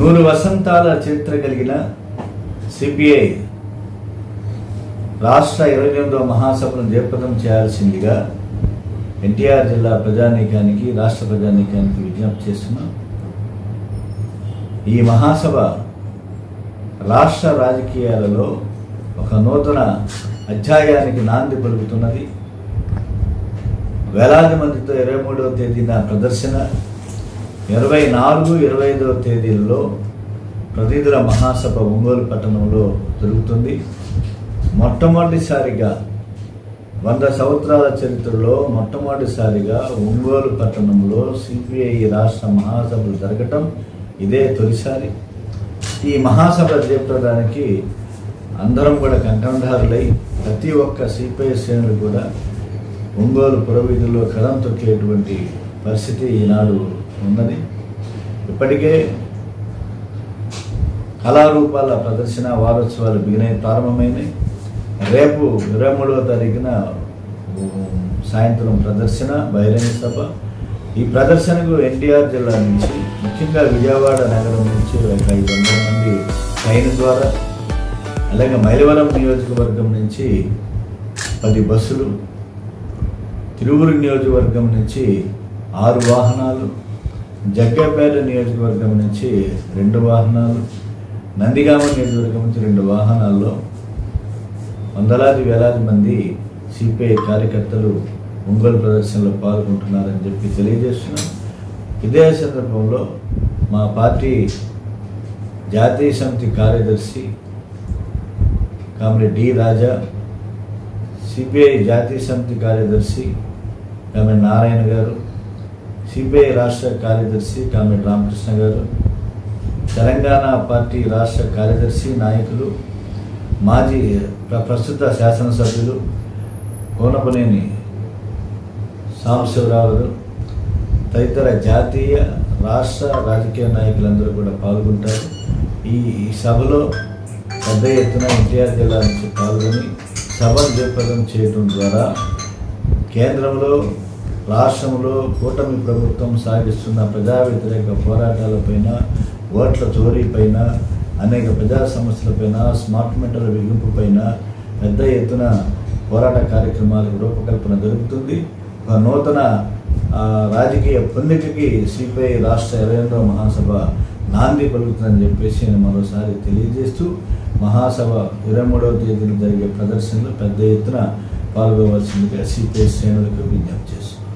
100 వసంతాల చరిత్ర కలిగిన సిపిఐ రాష్ట్ర 28వ మహాసభను జయప్రదం చేయాల్సిందిగా ఎన్టీఆర్ జిల్లా ప్రజానీకానికి, రాష్ట్ర ప్రజానీకానికి విజ్ఞప్తి చేస్తున్నాం. ఈ మహాసభ రాష్ట్ర రాజకీయాలలో ఒక నూతన అధ్యాయానికి నాంది పలుకుతున్నది. వేలాది మందితో 23వ తేదీన ప్రదర్శన, 24, 25వ తేదీల్లో ప్రతినిధుల మహాసభ ఒంగోలు పట్టణంలో జరుగుతుంది. మొట్టమొదటిసారిగా 100 సంవత్సరాల చరిత్రలో మొట్టమొదటిసారిగా ఒంగోలు పట్టణంలో సిపిఐ రాష్ట్ర మహాసభలు జరగటం ఇదే తొలిసారి. ఈ మహాసభ జయప్రదానికి అందరం కూడా కంకణధారులై ప్రతి ఒక్క సిపిఐ శ్రేణులు కూడా ఒంగోలు పురవీధుల్లో కదం తొక్కేటువంటి పరిస్థితి ఈనాడు ఉన్నది. ఇప్పటికే కళారూపాల ప్రదర్శన వారోత్సవాలు ప్రారంభమైనాయి. రేపు 23వ తారీఖున సాయంత్రం ప్రదర్శన, బహిరంగ సభ. ఈ ప్రదర్శనకు ఎన్టీఆర్ జిల్లా నుంచి, ముఖ్యంగా విజయవాడ నగరం నుంచి 500 మంది ట్రైన్ ద్వారా, అలాగే మైలవరం నియోజకవర్గం నుంచి 10 బస్సులు, తిరువురు నియోజకవర్గం నుంచి 6 వాహనాలు, జగ్గపేట నియోజకవర్గం నుంచి 2 వాహనాలు, నందిగామ నియోజకవర్గం నుంచి 2 వాహనాల్లో వందలాది వేలాది మంది సిపిఐ కార్యకర్తలు ఒంగోలు ప్రదర్శనలో పాల్గొంటున్నారని చెప్పి తెలియజేస్తున్నాం. ఇదే సందర్భంలో మా పార్టీ జాతీయ సమితి కార్యదర్శి కామ్రేడ్ డి రాజా, సిపిఐ జాతీయ సమితి కార్యదర్శి కామ్రేడ్ నారాయణ గారు, సిపిఐ రాష్ట్ర కార్యదర్శి కామ్రేడ్ రామకృష్ణ గారు, తెలంగాణ పార్టీ రాష్ట్ర కార్యదర్శి నాయకులు, మాజీ ప్రస్తుత శాసనసభ్యులు కోనపనేని సాంబశివరావు, తదితర జాతీయ రాష్ట్ర రాజకీయ నాయకులందరూ కూడా పాల్గొంటారు. ఈ సభలో పెద్ద ఎత్తున ఎన్టీఆర్ జిల్లా నుంచి పాల్గొని సభను జయప్రదం చేయడం ద్వారా కేంద్రంలో, రాష్ట్రంలో కూటమి ప్రభుత్వం సాగిస్తున్న ప్రజా వ్యతిరేక పోరాటాలపైన, ఓట్ల చోరీపైన, అనేక ప్రజా సమస్యలపైన, స్మార్ట్ మీటర్ల బిగింపు పైన పెద్ద ఎత్తున పోరాట కార్యక్రమాలకు రూపకల్పన జరుగుతుంది. ఒక నూతన రాజకీయ పొందికకి సిపిఐ రాష్ట్ర 28వ మహాసభ నాంది పలుకుతుందని చెప్పేసి నేను మరోసారి తెలియజేస్తూ, మహాసభ 23వ తేదీన జరిగే ప్రదర్శనలో పెద్ద ఎత్తున పాల్గొవలసిందిగా సిపిఐ శ్రేణులకు విజ్ఞప్తి చేస్తున్నాను.